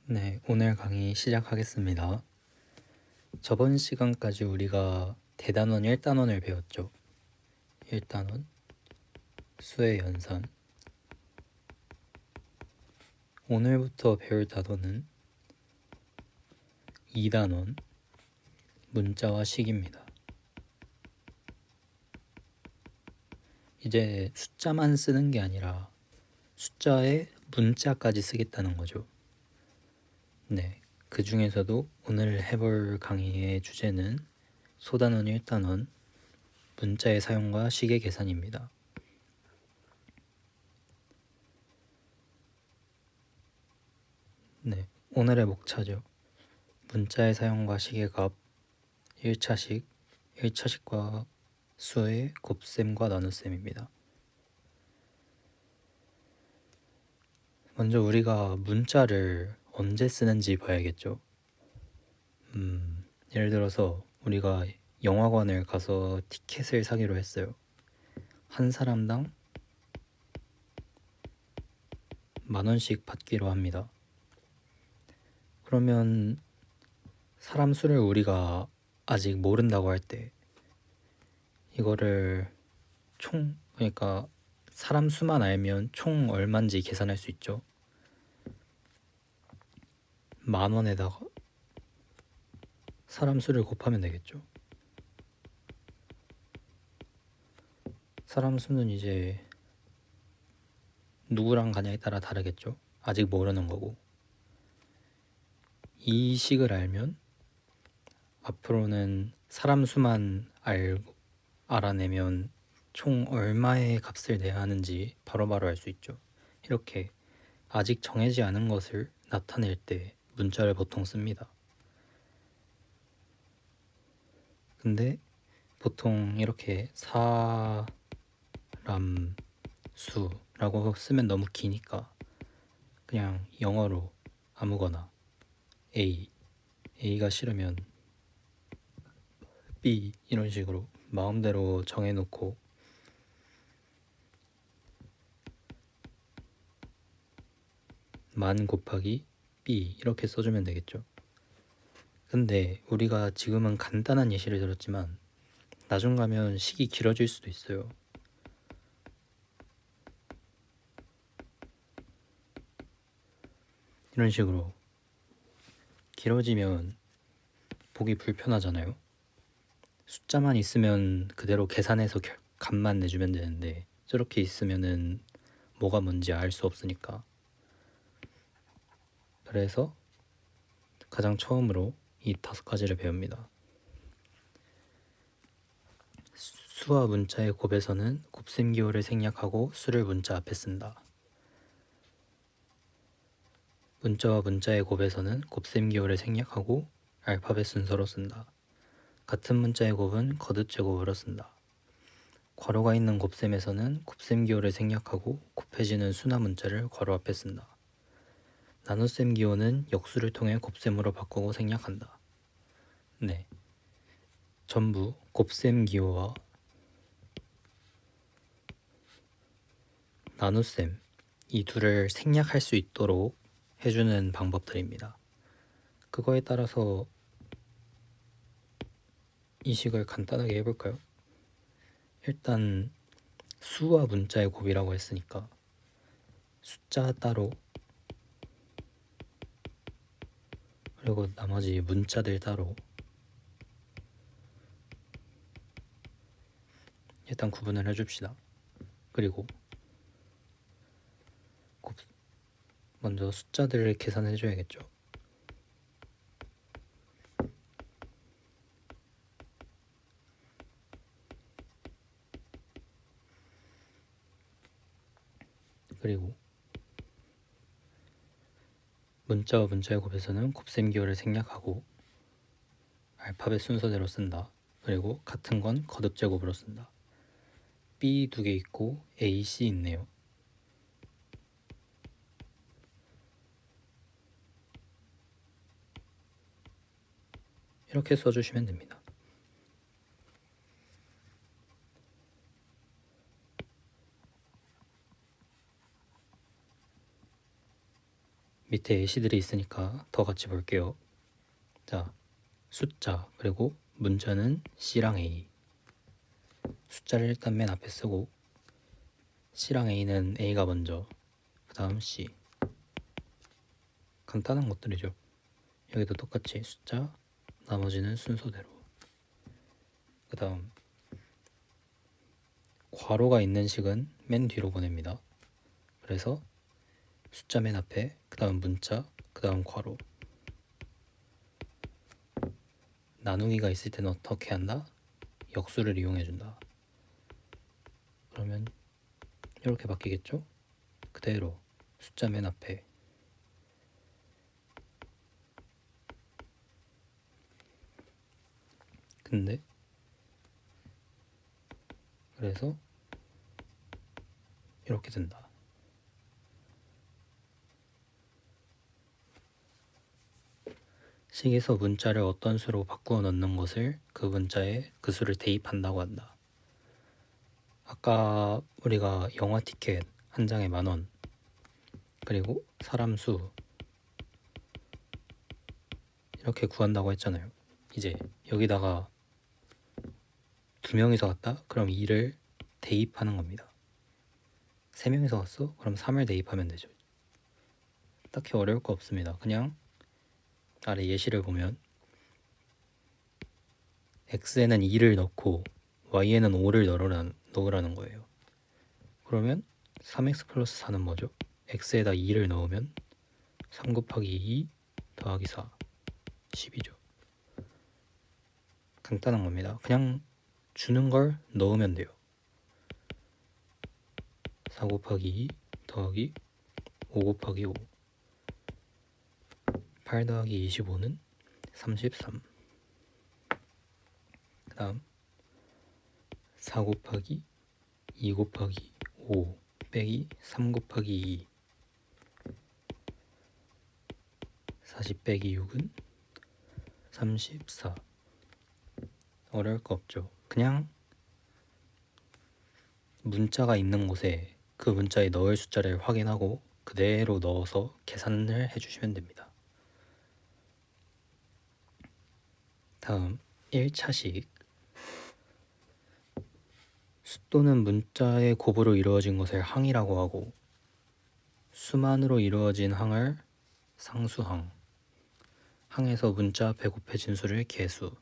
네, 오늘 강의 시작하겠습니다. 저번 시간까지 우리가 대단원 1단원을 배웠죠. 1단원, 수의 연산. 오늘부터 배울 단원은 2단원, 문자와 식입니다. 이제 숫자만 쓰는 게 아니라 숫자에 문자까지 쓰겠다는 거죠. 네, 그 중에서도 오늘 해볼 강의의 주제는 소단원 1단원, 문자의 사용과 식의 계산입니다. 네, 오늘의 목차죠. 문자의 사용과 식의 값, 1차식, 1차식과 수의 곱셈과 나눗셈입니다. 먼저 우리가 문자를 언제 쓰는지 봐야겠죠. 예를 들어서 우리가 영화관을 가서 티켓을 사기로 했어요. 한 사람당 10,000원씩 받기로 합니다. 그러면 사람 수를 우리가 아직 모른다고 할 때 이거를 그러니까 사람 수만 알면 총 얼마인지 계산할 수 있죠. 10,000원에다가 사람 수를 곱하면 되겠죠. 사람 수는 이제 누구랑 가냐에 따라 다르겠죠. 아직 모르는 거고. 이 식을 알면 앞으로는 사람 수만 알아내면 총 얼마의 값을 내야 하는지 바로바로 알 수 있죠. 이렇게 아직 정해지 않은 것을 나타낼 때 문자를 보통 씁니다. 근데 보통 이렇게 사람 수라고 쓰면 너무 기니까 그냥 영어로 아무거나 A가 싫으면 B 이런 식으로 마음대로 정해놓고 만 곱하기 B 이렇게 써주면 되겠죠. 근데 우리가 지금은 간단한 예시를 들었지만 나중 가면 식이 길어질 수도 있어요. 이런 식으로 길어지면 보기 불편하잖아요. 숫자만 있으면 그대로 계산해서 값만 내주면 되는데 저렇게 있으면은 뭐가 뭔지 알 수 없으니까. 그래서 가장 처음으로 이 5가지를 배웁니다. 수와 문자의 곱에서는 곱셈 기호를 생략하고 수를 문자 앞에 쓴다. 문자와 문자의 곱에서는 곱셈 기호를 생략하고 알파벳 순서로 쓴다. 같은 문자의 곱은 거듭 제곱으로 쓴다. 괄호가 있는 곱셈에서는 곱셈 기호를 생략하고 곱해지는 수나 문자를 괄호 앞에 쓴다. 나눗셈 기호는 역수를 통해 곱셈으로 바꾸고 생략한다. 네, 전부 곱셈 기호와 나눗셈 이 둘을 생략할 수 있도록 해주는 방법들입니다. 그거에 따라서 이 식을 간단하게 해볼까요? 일단 수와 문자의 곱이라고 했으니까 숫자 따로 그리고 나머지 문자들 따로 일단 구분을 해줍시다. 그리고 먼저 숫자들을 계산해줘야겠죠. 그리고 문자와 문자의 곱에서는 곱셈 기호를 생략하고 알파벳 순서대로 쓴다. 그리고 같은 건 거듭 제곱으로 쓴다. B 2개 있고 A, C 있네요. 이렇게 써주시면 됩니다. 밑에 예시들이 있으니까 더 같이 볼게요. 자, 숫자 그리고 문자는 C랑 A. 숫자를 일단 맨 앞에 쓰고 C랑 A는 A가 먼저, 그 다음 C. 간단한 것들이죠. 여기도 똑같이 숫자, 나머지는 순서대로. 그 다음 괄호가 있는 식은 맨 뒤로 보냅니다. 그래서 숫자 맨 앞에, 그 다음 문자, 그 다음 괄호. 나누기가 있을 때는 어떻게 한다? 역수를 이용해준다. 그러면 이렇게 바뀌겠죠? 그대로 숫자 맨 앞에. 근데 그래서 이렇게 된다. 식에서 문자를 어떤 수로 바꾸어 넣는 것을 그 문자에 그 수를 대입한다고 한다. 아까 우리가 영화 티켓 한 장에 10,000원, 그리고 사람 수 이렇게 구한다고 했잖아요. 이제 여기다가 2명이서 갔다? 그럼 2를 대입하는 겁니다. 3명이서 갔어? 그럼 3을 대입하면 되죠. 딱히 어려울 거 없습니다. 그냥 아래 예시를 보면 x에는 2를 넣고 y에는 5를 넣으라는 거예요. 그러면 3x 플러스 4는 뭐죠? x에다 2를 넣으면 3 곱하기 2 더하기 4 10이죠. 간단한 겁니다. 그냥 주는 걸 넣으면 돼요. 4 곱하기 2 더하기 5 곱하기 5 8 더하기 25는 33. 그 다음 4 곱하기 2 곱하기 5 빼기 3 곱하기 2 40 빼기 6은 34. 어려울 거 없죠. 그냥 문자가 있는 곳에 그 문자에 넣을 숫자를 확인하고 그대로 넣어서 계산을 해주시면 됩니다. 다음 1차식. 숫도는 문자의 곱으로 이루어진 것을 항이라고 하고 수만으로 이루어진 항을 상수항, 항에서 문자 앞에 곱해진 수를 계수,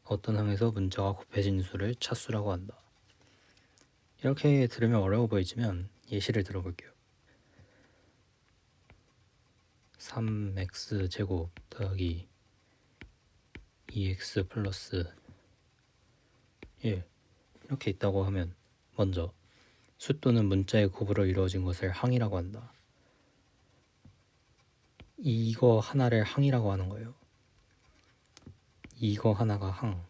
어떤 항에서 문자가 곱해진 수를 차수라고 한다. 이렇게 들으면 어려워 보이지만 예시를 들어볼게요. 3x제곱 더하기 2x 플러스 1 이렇게 있다고 하면 먼저 숫도는 문자의 곱으로 이루어진 것을 항이라고 한다. 이거 하나를 항이라고 하는 거예요. 이거 하나가 항,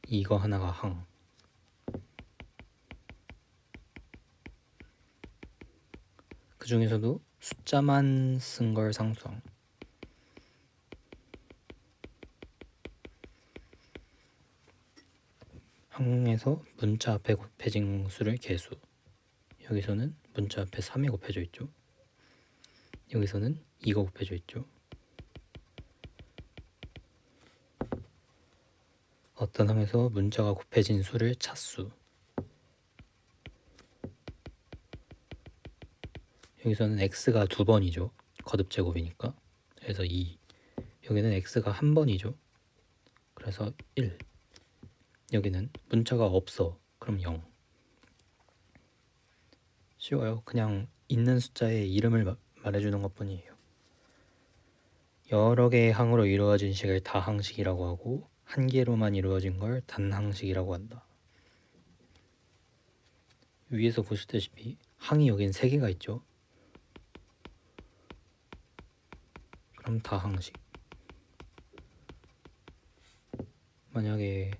이거 하나가 항. 그 중에서도 숫자만 쓴 걸 상수항. 항에서 문자 앞에 곱해진 수를 계수. 여기서는 문자 앞에 3이 곱해져 있죠. 여기서는 2가 곱해져 있죠. 어떤 항에서 문자가 곱해진 수를 차수. 여기서는 x가 2번이죠. 거듭제곱이니까. 그래서 2. 여기는 x가 1번이죠. 그래서 1. 여기는 문자가 없어. 그럼 0. 쉬워요. 그냥 있는 숫자의 이름을 말해주는 것뿐이에요. 여러 개의 항으로 이루어진 식을 다항식이라고 하고 한 개로만 이루어진 걸 단항식이라고 한다. 위에서 보시다시피 항이 여긴 3개가 있죠. 그럼 다항식. 만약에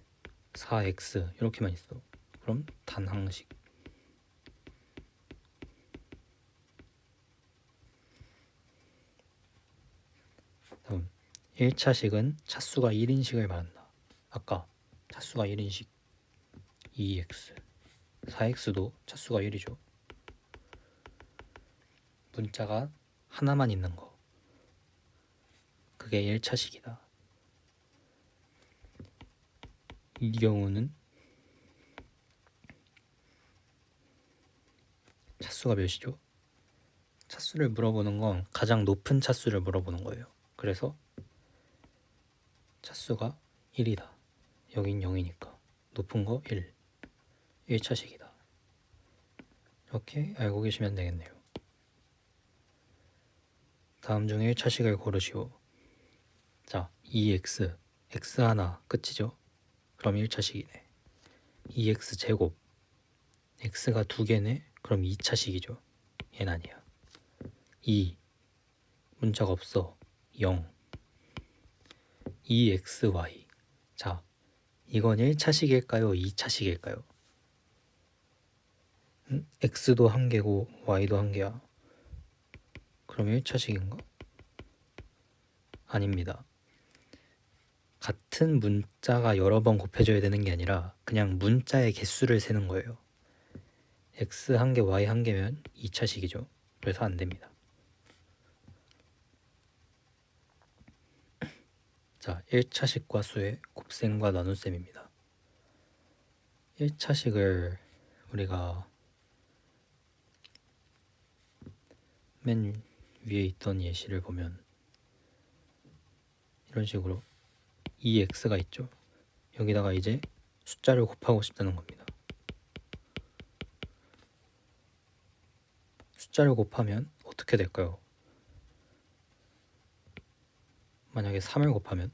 4x 이렇게만 있어. 그럼 단항식. 다음 1차식은 차수가 1인식을 말한다. 아까 차수가 1인식 2x 4x도 차수가 1이죠. 문자가 하나만 있는 거. 그게 1차식이다. 이 경우는 차수가 몇이죠? 차수를 물어보는 건 가장 높은 차수를 물어보는 거예요. 그래서 차수가 1이다. 여긴 0이니까 높은 거 1. 1차식이다. 이렇게 알고 계시면 되겠네요. 다음 중 1차식을 고르시오. 자, 2x, x 하나 끝이죠? 그럼 1차식이네. 2x 제곱, x가 2개네? 그럼 2차식이죠. 얘는 아니야. 2, 문자가 없어. 0, 2xy. 자, 이건 1차식일까요? 2차식일까요? x도 한 개고 y도 한 개야. 그럼 1차식인가? 아닙니다. 같은 문자가 여러 번 곱해져야 되는 게 아니라 그냥 문자의 개수를 세는 거예요. x 한 개, y 한 개면 2차식이죠. 그래서 안 됩니다. 자, 1차식과 수의 곱셈과 나눗셈입니다. 1차식을 우리가 맨 위에 있던 예시를 보면 이런 식으로 2x가 있죠. 여기다가 이제 숫자를 곱하고 싶다는 겁니다. 숫자를 곱하면 어떻게 될까요? 만약에 3을 곱하면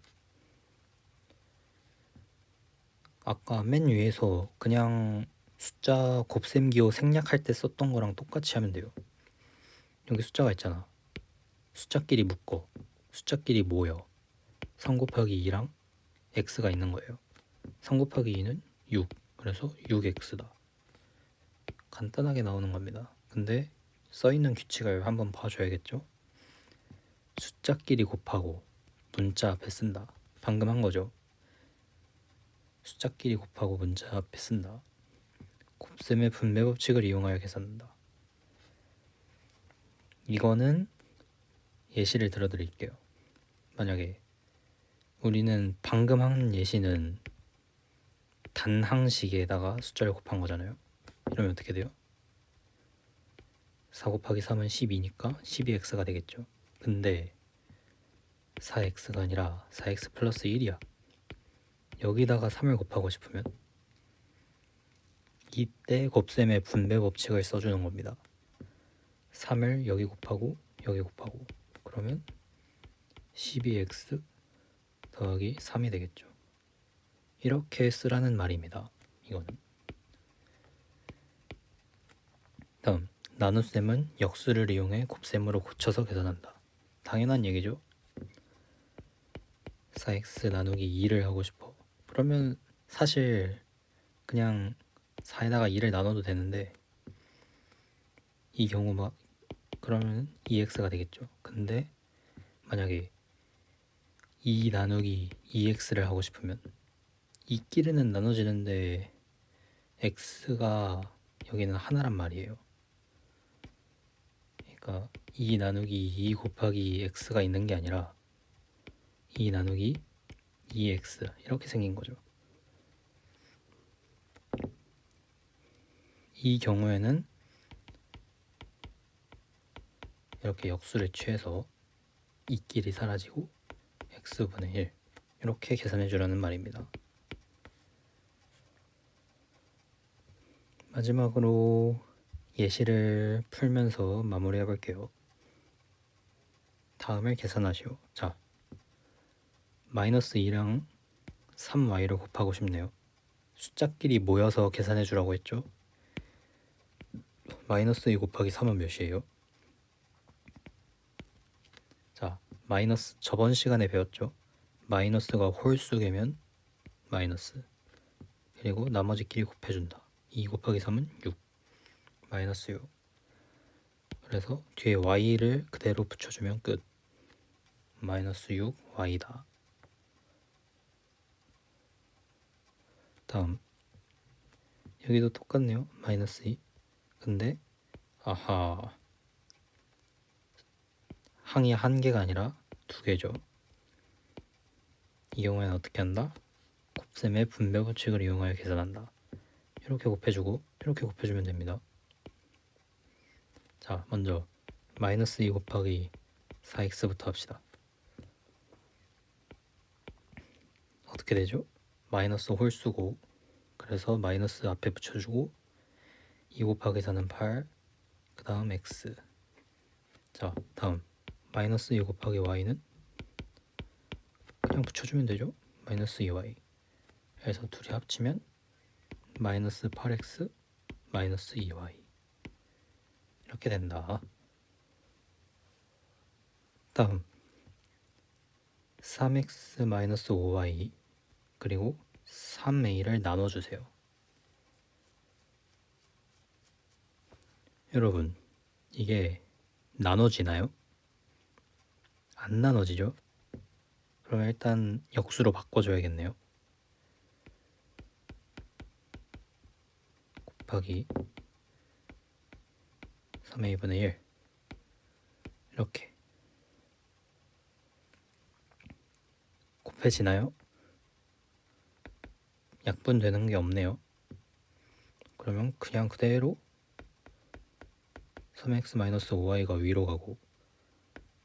아까 맨 위에서 그냥 숫자 곱셈기호 생략할 때 썼던 거랑 똑같이 하면 돼요. 여기 숫자가 있잖아. 숫자끼리 묶어. 숫자끼리 모여. 3 곱하기 2랑 x가 있는 거예요. 3 곱하기 2는 6. 그래서 6x다. 간단하게 나오는 겁니다. 근데 써있는 규칙을 한번 봐줘야겠죠? 숫자끼리 곱하고 문자 앞에 쓴다. 방금 한 거죠. 숫자끼리 곱하고 문자 앞에 쓴다. 곱셈의 분배 법칙을 이용하여 계산한다. 이거는 예시를 들어드릴게요. 만약에 우리는 방금 한 예시는 단항식에다가 숫자를 곱한 거잖아요. 이러면 어떻게 돼요? 4 곱하기 3은 12니까 12x가 되겠죠. 근데 4x가 아니라 4x 플러스 1이야. 여기다가 3을 곱하고 싶으면 이때 곱셈의 분배 법칙을 써주는 겁니다. 3을 여기 곱하고 여기 곱하고 그러면 12x 더하기 3이 되겠죠. 이렇게 쓰라는 말입니다. 이거는. 다음, 나눗셈은 역수를 이용해 곱셈으로 고쳐서 계산한다. 당연한 얘기죠. 4x 나누기 2를 하고 싶어. 그러면 사실 그냥 4에다가 2를 나눠도 되는데 이 경우 막 그러면 2x가 되겠죠. 근데 만약에 2 나누기 2x를 하고 싶으면 이끼리는 나눠지는데 x가 여기는 하나란 말이에요. 그러니까 2 나누기 2 곱하기 x가 있는 게 아니라 2 나누기 2x 이렇게 생긴 거죠. 이 경우에는 이렇게 역수를 취해서 이끼리 사라지고 x분의 1 이렇게 계산해 주라는 말입니다. 마지막으로 예시를 풀면서 마무리해 볼게요. 다음을 계산하시오. 자, 마이너스 2랑 3y를 곱하고 싶네요. 숫자끼리 모여서 계산해 주라고 했죠. 마이너스 2 곱하기 3은 몇이에요? 자, 마이너스 저번 시간에 배웠죠. 마이너스가 홀수계면 마이너스 그리고 나머지끼리 곱해준다. 2 곱하기 3은 6 마이너스 6. 그래서 뒤에 y를 그대로 붙여주면 끝. 마이너스 6y다. 다음 여기도 똑같네요. 마이너스 2. 근데 아하 항이 한 개가 아니라 두 개죠. 이 경우에는 어떻게 한다? 곱셈의 분배 법칙을 이용하여 계산한다. 이렇게 곱해주고 이렇게 곱해주면 됩니다. 자, 먼저 마이너스 2 곱하기 4x부터 합시다. 어떻게 되죠? 마이너스 홀수고, 그래서 마이너스 앞에 붙여주고 2 곱하기 4는 8, 그 다음 x. 자, 다음 마이너스 2 곱하기 y는 그냥 붙여주면 되죠. 마이너스 2y. 그래서 둘이 합치면 마이너스 8x 마이너스 2y 이렇게 된다. 다음 3x 마이너스 5y 그리고 3a를 나눠주세요. 여러분, 이게 나눠지나요? 안 나눠지죠? 그러면 일단 역수로 바꿔줘야겠네요. 곱하기 3a분의 1 이렇게 곱해지나요? 약분되는 게 없네요. 그러면 그냥 그대로 3x-5y가 위로 가고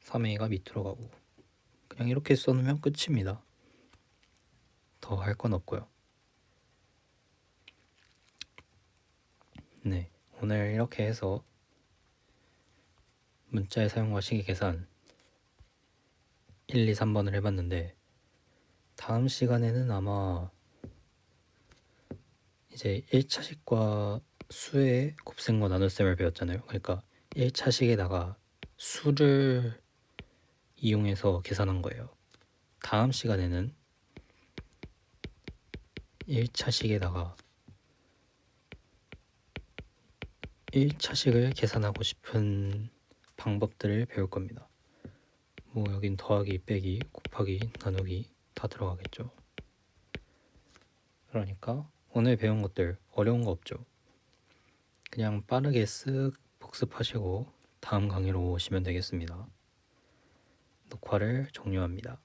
3a가 밑으로 가고 그냥 이렇게 써놓으면 끝입니다. 더 할 건 없고요. 네, 오늘 이렇게 해서 문자의 사용과 식의 계산 1, 2, 3번을 해봤는데, 다음 시간에는 아마 이제 1차식과 수의 곱셈과 나눗셈을 배웠잖아요. 그러니까 1차식에다가 수를 이용해서 계산한 거예요. 다음 시간에는 1차식에다가 1차식을 계산하고 싶은 방법들을 배울 겁니다. 뭐 여긴 더하기, 빼기, 곱하기, 나누기 다 들어가겠죠. 그러니까 오늘 배운 것들 어려운 거 없죠. 그냥 빠르게 쓱 복습하시고 다음 강의로 오시면 되겠습니다. 녹화를 종료합니다.